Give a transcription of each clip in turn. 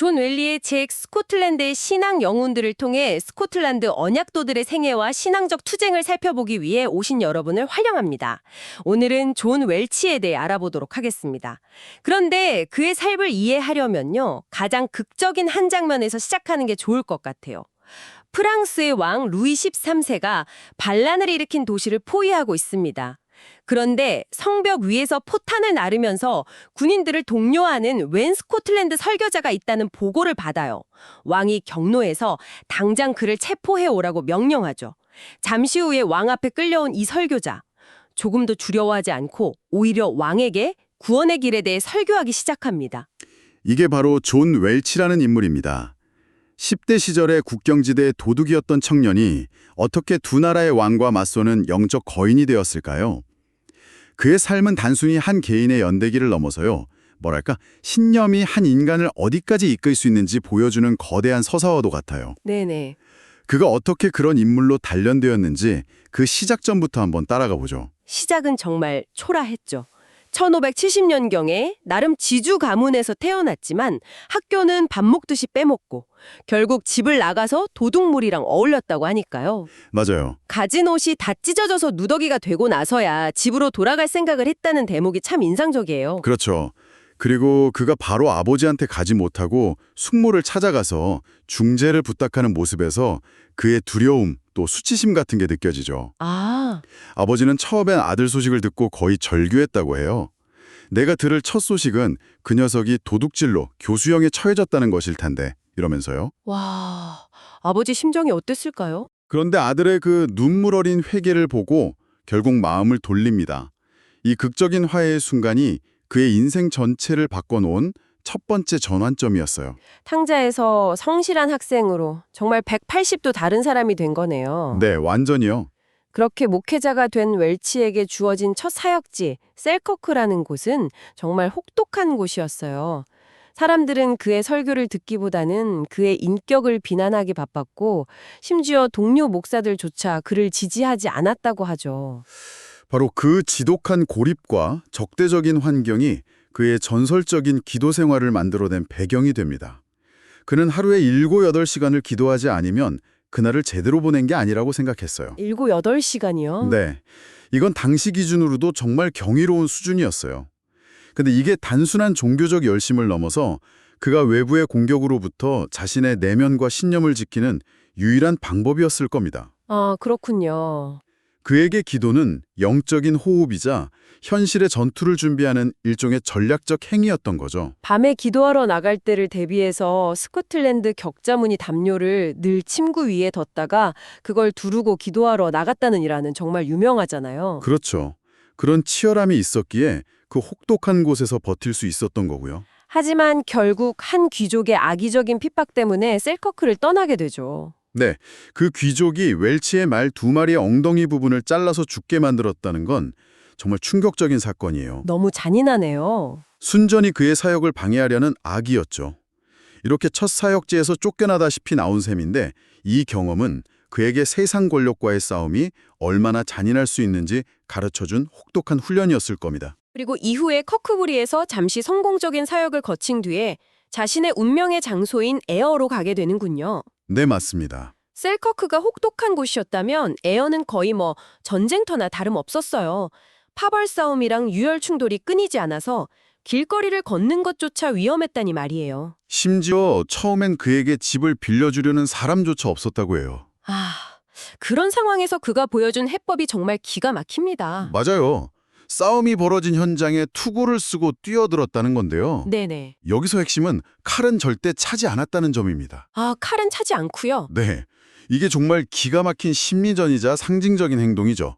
존 웰리의 책 스코틀랜드의 신앙 영웅들을 통해 스코틀랜드 언약도들의 생애와 신앙적 투쟁을 살펴보기 위해 오신 여러분을 환영합니다. 오늘은 존 웰치에 대해 알아보도록 하겠습니다. 그런데 그의 삶을 이해하려면요, 가장 극적인 한 장면에서 시작하는 게 좋을 것 같아요. 프랑스의 왕 루이 13세가 반란을 일으킨 도시를 포위하고 있습니다. 그런데 성벽 위에서 포탄을 나르면서 군인들을 독려하는 웬 스코틀랜드 설교자가 있다는 보고를 받아요. 왕이 경로에서 당장 그를 체포해 오라고 명령하죠. 잠시 후에 왕 앞에 끌려온 이 설교자. 조금도 두려워하지 않고 오히려 왕에게 구원의 길에 대해 설교하기 시작합니다. 이게 바로 존 웰치라는 인물입니다. 10대 시절에 국경지대의 도둑이었던 청년이 어떻게 두 나라의 왕과 맞서는 영적 거인이 되었을까요? 그의 삶은 단순히 한 개인의 연대기를 넘어서요, 신념이 한 인간을 어디까지 이끌 수 있는지 보여주는 거대한 서사와도 같아요. 네네. 그가 어떻게 그런 인물로 단련되었는지 그 시작점부터 한번 따라가 보죠. 시작은 정말 초라했죠. 1570년경에 나름 지주 가문에서 태어났지만 학교는 밥 먹듯이 빼먹고 결국 집을 나가서 도둑물이랑 어울렸다고 하니까요. 맞아요. 가진 옷이 다 찢어져서 누더기가 되고 나서야 집으로 돌아갈 생각을 했다는 대목이 참 인상적이에요. 그렇죠. 그리고 그가 바로 아버지한테 가지 못하고 숙모를 찾아가서 중재를 부탁하는 모습에서 그의 두려움, 또 수치심 같은 게 느껴지죠. 아버지는 처음엔 아들 소식을 듣고 거의 절규했다고 해요. 내가 들을 첫 소식은 그 녀석이 도둑질로 교수형에 처해졌다는 것일 텐데, 이러면서요. 와, 아버지 심정이 어땠을까요? 그런데 아들의 그 눈물 어린 회개를 보고 결국 마음을 돌립니다. 이 극적인 화해의 순간이 그의 인생 전체를 바꿔놓은 첫 번째 전환점이었어요. 탕자에서 성실한 학생으로 정말 180도 다른 사람이 된 거네요. 네, 완전히요. 그렇게 목회자가 된 웰치에게 주어진 첫 사역지 셀커크라는 곳은 정말 혹독한 곳이었어요. 사람들은 그의 설교를 듣기보다는 그의 인격을 비난하기 바빴고 심지어 동료 목사들조차 그를 지지하지 않았다고 하죠. 바로 그 지독한 고립과 적대적인 환경이 그의 전설적인 기도 생활을 만들어낸 배경이 됩니다. 그는 하루에 7, 8시간을 기도하지 않으면 그날을 제대로 보낸 게 아니라고 생각했어요. 7, 8시간이요? 네. 이건 당시 기준으로도 정말 경이로운 수준이었어요. 근데 이게 단순한 종교적 열심을 넘어서 그가 외부의 공격으로부터 자신의 내면과 신념을 지키는 유일한 방법이었을 겁니다. 아, 그렇군요. 그에게 기도는 영적인 호흡이자 현실의 전투를 준비하는 일종의 전략적 행위였던 거죠. 밤에 기도하러 나갈 때를 대비해서 스코틀랜드 격자무늬 담요를 늘 침구 위에 뒀다가 그걸 두르고 기도하러 나갔다는 일화는 정말 유명하잖아요. 그렇죠. 그런 치열함이 있었기에 그 혹독한 곳에서 버틸 수 있었던 거고요. 하지만 결국 한 귀족의 악의적인 핍박 때문에 셀커크를 떠나게 되죠. 네, 그 귀족이 웰치의 말 2마리의 엉덩이 부분을 잘라서 죽게 만들었다는 건 정말 충격적인 사건이에요. 너무 잔인하네요. 순전히 그의 사역을 방해하려는 악이었죠. 이렇게 첫 사역지에서 쫓겨나다시피 나온 셈인데 이 경험은 그에게 세상 권력과의 싸움이 얼마나 잔인할 수 있는지 가르쳐준 혹독한 훈련이었을 겁니다. 그리고 이후에 커크부리에서 잠시 성공적인 사역을 거친 뒤에 자신의 운명의 장소인 에어로 가게 되는군요. 네, 맞습니다. 셀커크가 혹독한 곳이었다면 에어는 거의 전쟁터나 다름없었어요. 파벌 싸움이랑 유혈 충돌이 끊이지 않아서 길거리를 걷는 것조차 위험했다니 말이에요. 심지어 처음엔 그에게 집을 빌려주려는 사람조차 없었다고 해요. 그런 상황에서 그가 보여준 해법이 정말 기가 막힙니다. 맞아요. 싸움이 벌어진 현장에 투구를 쓰고 뛰어들었다는 건데요. 네네. 여기서 핵심은 칼은 절대 차지 않았다는 점입니다. 칼은 차지 않고요. 네, 이게 정말 기가 막힌 심리전이자 상징적인 행동이죠.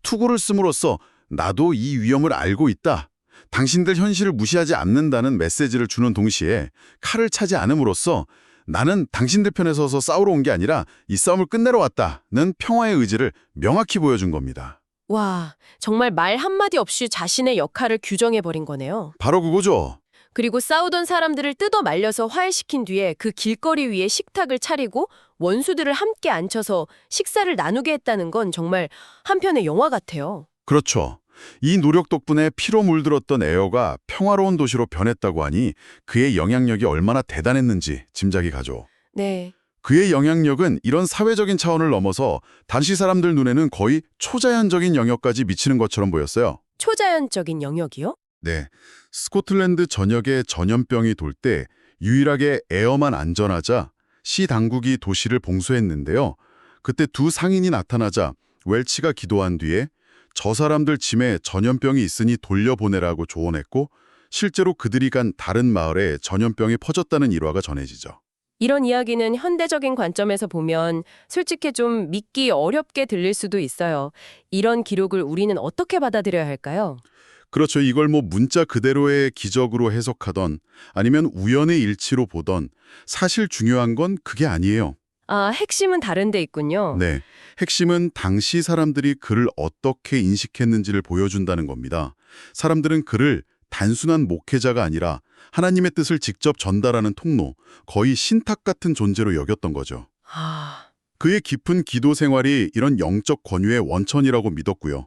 투구를 씀으로써 나도 이 위험을 알고 있다. 당신들 현실을 무시하지 않는다는 메시지를 주는 동시에 칼을 차지 않음으로써 나는 당신들 편에 서서 싸우러 온 게 아니라 이 싸움을 끝내러 왔다는 평화의 의지를 명확히 보여준 겁니다. 와, 정말 말 한마디 없이 자신의 역할을 규정해버린 거네요. 바로 그거죠. 그리고 싸우던 사람들을 뜯어 말려서 화해시킨 뒤에 그 길거리 위에 식탁을 차리고 원수들을 함께 앉혀서 식사를 나누게 했다는 건 정말 한편의 영화 같아요. 그렇죠. 이 노력 덕분에 피로 물들었던 에어가 평화로운 도시로 변했다고 하니 그의 영향력이 얼마나 대단했는지 짐작이 가죠. 네. 그의 영향력은 이런 사회적인 차원을 넘어서 당시 사람들 눈에는 거의 초자연적인 영역까지 미치는 것처럼 보였어요. 초자연적인 영역이요? 네, 스코틀랜드 전역에 전염병이 돌 때 유일하게 에어만 안전하자 시 당국이 도시를 봉쇄했는데요. 그때 두 상인이 나타나자 웰치가 기도한 뒤에 저 사람들 짐에 전염병이 있으니 돌려보내라고 조언했고 실제로 그들이 간 다른 마을에 전염병이 퍼졌다는 일화가 전해지죠. 이런 이야기는 현대적인 관점에서 보면 솔직히 좀 믿기 어렵게 들릴 수도 있어요. 이런 기록을 우리는 어떻게 받아들여야 할까요? 그렇죠. 이걸 뭐 문자 그대로의 기적으로 해석하던 아니면 우연의 일치로 보던 사실 중요한 건 그게 아니에요. 아, 핵심은 다른 데 있군요. 네, 핵심은 당시 사람들이 그를 어떻게 인식했는지를 보여준다는 겁니다. 사람들은 그를 단순한 목회자가 아니라 하나님의 뜻을 직접 전달하는 통로, 거의 신탁 같은 존재로 여겼던 거죠. 아, 그의 깊은 기도 생활이 이런 영적 권유의 원천이라고 믿었고요.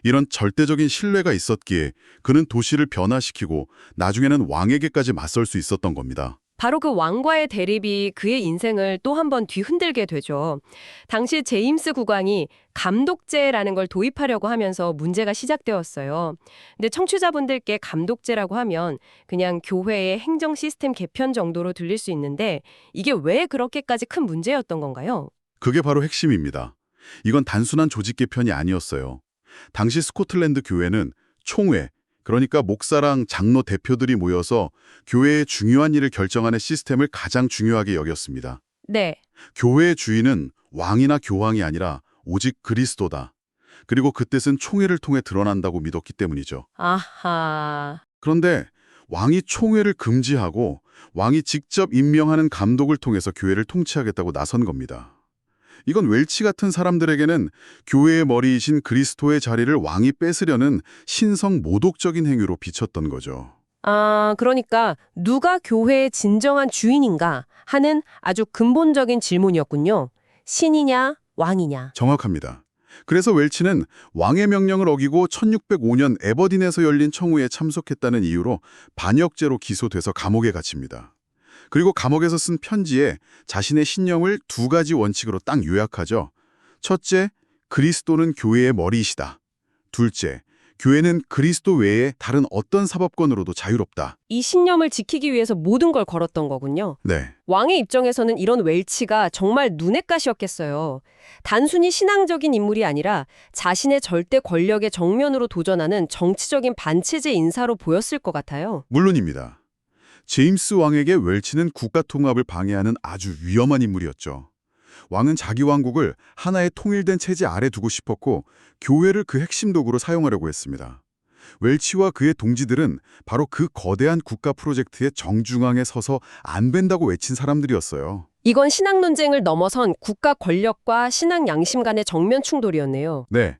이런 절대적인 신뢰가 있었기에 그는 도시를 변화시키고 나중에는 왕에게까지 맞설 수 있었던 겁니다. 바로 그 왕과의 대립이 그의 인생을 또 한 번 뒤흔들게 되죠. 당시 제임스 국왕이 감독제라는 걸 도입하려고 하면서 문제가 시작되었어요. 근데 청취자분들께 감독제라고 하면 그냥 교회의 행정 시스템 개편 정도로 들릴 수 있는데 이게 왜 그렇게까지 큰 문제였던 건가요? 그게 바로 핵심입니다. 이건 단순한 조직 개편이 아니었어요. 당시 스코틀랜드 교회는 총회, 그러니까 목사랑 장로 대표들이 모여서 교회의 중요한 일을 결정하는 시스템을 가장 중요하게 여겼습니다. 네. 교회의 주인은 왕이나 교황이 아니라 오직 그리스도다. 그리고 그 뜻은 총회를 통해 드러난다고 믿었기 때문이죠. 아하. 그런데 왕이 총회를 금지하고 왕이 직접 임명하는 감독을 통해서 교회를 통치하겠다고 나선 겁니다. 이건 웰치 같은 사람들에게는 교회의 머리이신 그리스도의 자리를 왕이 뺏으려는 신성 모독적인 행위로 비쳤던 거죠. 아, 그러니까 누가 교회의 진정한 주인인가 하는 아주 근본적인 질문이었군요. 신이냐, 왕이냐. 정확합니다. 그래서 웰치는 왕의 명령을 어기고 1605년 에버딘에서 열린 청후에 참석했다는 이유로 반역죄로 기소돼서 감옥에 갇힙니다. 그리고 감옥에서 쓴 편지에 자신의 신념을 두 가지 원칙으로 딱 요약하죠. 첫째, 그리스도는 교회의 머리이시다. 둘째, 교회는 그리스도 외에 다른 어떤 사법권으로도 자유롭다. 이 신념을 지키기 위해서 모든 걸 걸었던 거군요. 네, 왕의 입장에서는 이런 웰치가 정말 눈엣 가시였겠어요. 단순히 신앙적인 인물이 아니라 자신의 절대 권력의 정면으로 도전하는 정치적인 반체제 인사로 보였을 것 같아요. 물론입니다. 제임스 왕에게 웰치는 국가 통합을 방해하는 아주 위험한 인물이었죠. 왕은 자기 왕국을 하나의 통일된 체제 아래 두고 싶었고 교회를 그 핵심 도구로 사용하려고 했습니다. 웰치와 그의 동지들은 바로 그 거대한 국가 프로젝트의 정중앙에 서서 안 된다고 외친 사람들이었어요. 이건 신앙 논쟁을 넘어선 국가 권력과 신앙 양심 간의 정면 충돌이었네요. 네,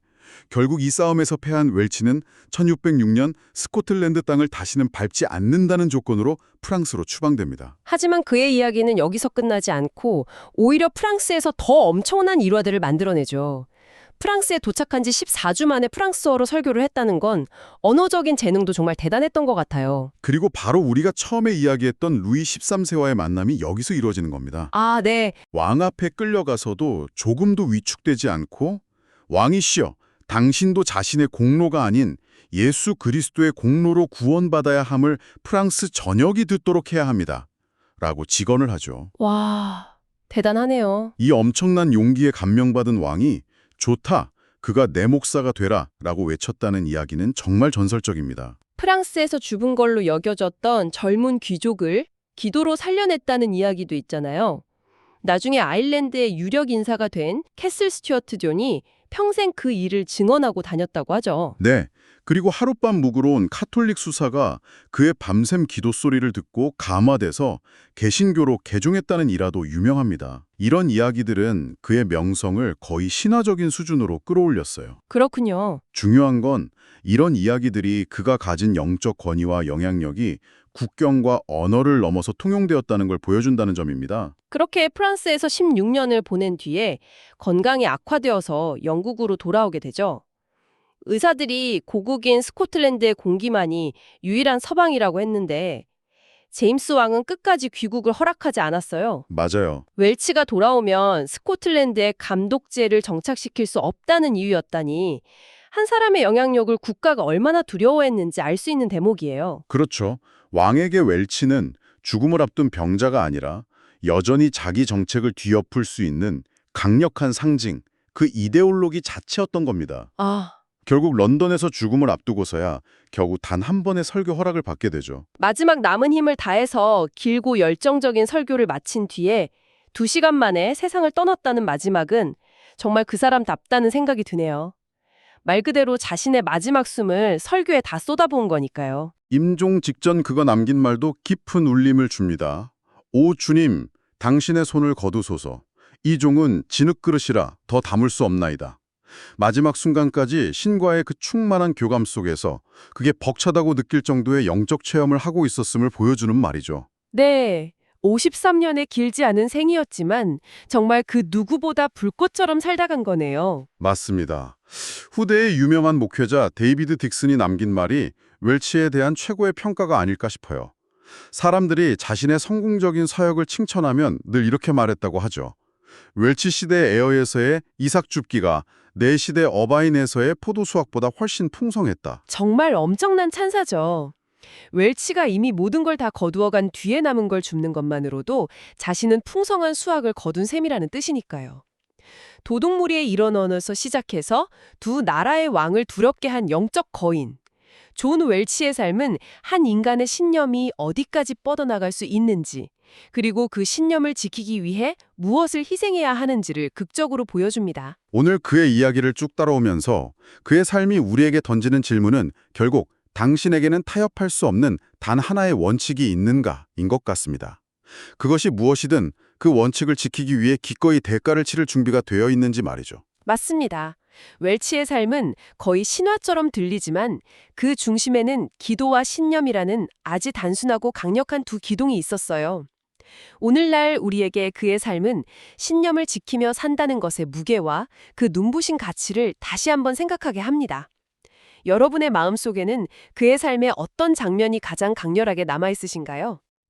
결국 이 싸움에서 패한 웰치는 1606년 스코틀랜드 땅을 다시는 밟지 않는다는 조건으로 프랑스로 추방됩니다. 하지만 그의 이야기는 여기서 끝나지 않고 오히려 프랑스에서 더 엄청난 일화들을 만들어내죠. 프랑스에 도착한 지 14주 만에 프랑스어로 설교를 했다는 건 언어적인 재능도 정말 대단했던 것 같아요. 그리고 바로 우리가 처음에 이야기했던 루이 13세와의 만남이 여기서 이루어지는 겁니다. 아, 네. 왕 앞에 끌려가서도 조금도 위축되지 않고 왕이시여, 당신도 자신의 공로가 아닌 예수 그리스도의 공로로 구원받아야 함을 프랑스 전역이 듣도록 해야 합니다. 라고 직언을 하죠. 와, 대단하네요. 이 엄청난 용기에 감명받은 왕이 좋다, 그가 내 목사가 되라 라고 외쳤다는 이야기는 정말 전설적입니다. 프랑스에서 죽은 걸로 여겨졌던 젊은 귀족을 기도로 살려냈다는 이야기도 있잖아요. 나중에 아일랜드의 유력 인사가 된 캐슬 스튜어트 존이 평생 그 일을 증언하고 다녔다고 하죠. 네, 그리고 하룻밤 묵으러 카톨릭 수사가 그의 밤샘 기도 소리를 듣고 감화돼서 개신교로 개종했다는 일화도 유명합니다. 이런 이야기들은 그의 명성을 거의 신화적인 수준으로 끌어올렸어요. 그렇군요. 중요한 건 이런 이야기들이 그가 가진 영적 권위와 영향력이 국경과 언어를 넘어서 통용되었다는 걸 보여준다는 점입니다. 그렇게 프랑스에서 16년을 보낸 뒤에 건강이 악화되어서 영국으로 돌아오게 되죠. 의사들이 고국인 스코틀랜드의 공기만이 유일한 서방이라고 했는데 제임스 왕은 끝까지 귀국을 허락하지 않았어요. 맞아요. 웰치가 돌아오면 스코틀랜드에 감독제를 정착시킬 수 없다는 이유였다니 한 사람의 영향력을 국가가 얼마나 두려워했는지 알 수 있는 대목이에요. 그렇죠. 왕에게 웰치는 죽음을 앞둔 병자가 아니라 여전히 자기 정책을 뒤엎을 수 있는 강력한 상징, 그 이데올로기 자체였던 겁니다. 아, 결국 런던에서 죽음을 앞두고서야 겨우 단 한 번의 설교 허락을 받게 되죠. 마지막 남은 힘을 다해서 길고 열정적인 설교를 마친 뒤에 2시간 만에 세상을 떠났다는 마지막은 정말 그 사람답다는 생각이 드네요. 말 그대로 자신의 마지막 숨을 설교에 다 쏟아부은 거니까요. 임종 직전 그가 남긴 말도 깊은 울림을 줍니다. 오 주님, 당신의 손을 거두소서. 이 종은 진흙그릇이라 더 담을 수 없나이다. 마지막 순간까지 신과의 그 충만한 교감 속에서 그게 벅차다고 느낄 정도의 영적 체험을 하고 있었음을 보여주는 말이죠. 네, 53년의 길지 않은 생이었지만 정말 그 누구보다 불꽃처럼 살다 간 거네요. 맞습니다. 후대의 유명한 목회자 데이비드 딕슨이 남긴 말이 웰치에 대한 최고의 평가가 아닐까 싶어요. 사람들이 자신의 성공적인 사역을 칭찬하면 늘 이렇게 말했다고 하죠. 웰치 시대 에어에서의 이삭 줍기가 내 시대 어바인에서의 포도 수확보다 훨씬 풍성했다. 정말 엄청난 찬사죠. 웰치가 이미 모든 걸 다 거두어간 뒤에 남은 걸 줍는 것만으로도 자신은 풍성한 수확을 거둔 셈이라는 뜻이니까요. 도둑무리의 일원 언어에서 시작해서 두 나라의 왕을 두렵게 한 영적 거인. 존 웰치의 삶은 한 인간의 신념이 어디까지 뻗어나갈 수 있는지, 그리고 그 신념을 지키기 위해 무엇을 희생해야 하는지를 극적으로 보여줍니다. 오늘 그의 이야기를 쭉 따라오면서 그의 삶이 우리에게 던지는 질문은 결국 당신에게는 타협할 수 없는 단 하나의 원칙이 있는가인 것 같습니다. 그것이 무엇이든 그 원칙을 지키기 위해 기꺼이 대가를 치를 준비가 되어 있는지 말이죠. 맞습니다. 웰치의 삶은 거의 신화처럼 들리지만 그 중심에는 기도와 신념이라는 아주 단순하고 강력한 두 기둥이 있었어요. 오늘날 우리에게 그의 삶은 신념을 지키며 산다는 것의 무게와 그 눈부신 가치를 다시 한번 생각하게 합니다. 여러분의 마음속에는 그의 삶의 어떤 장면이 가장 강렬하게 남아있으신가요?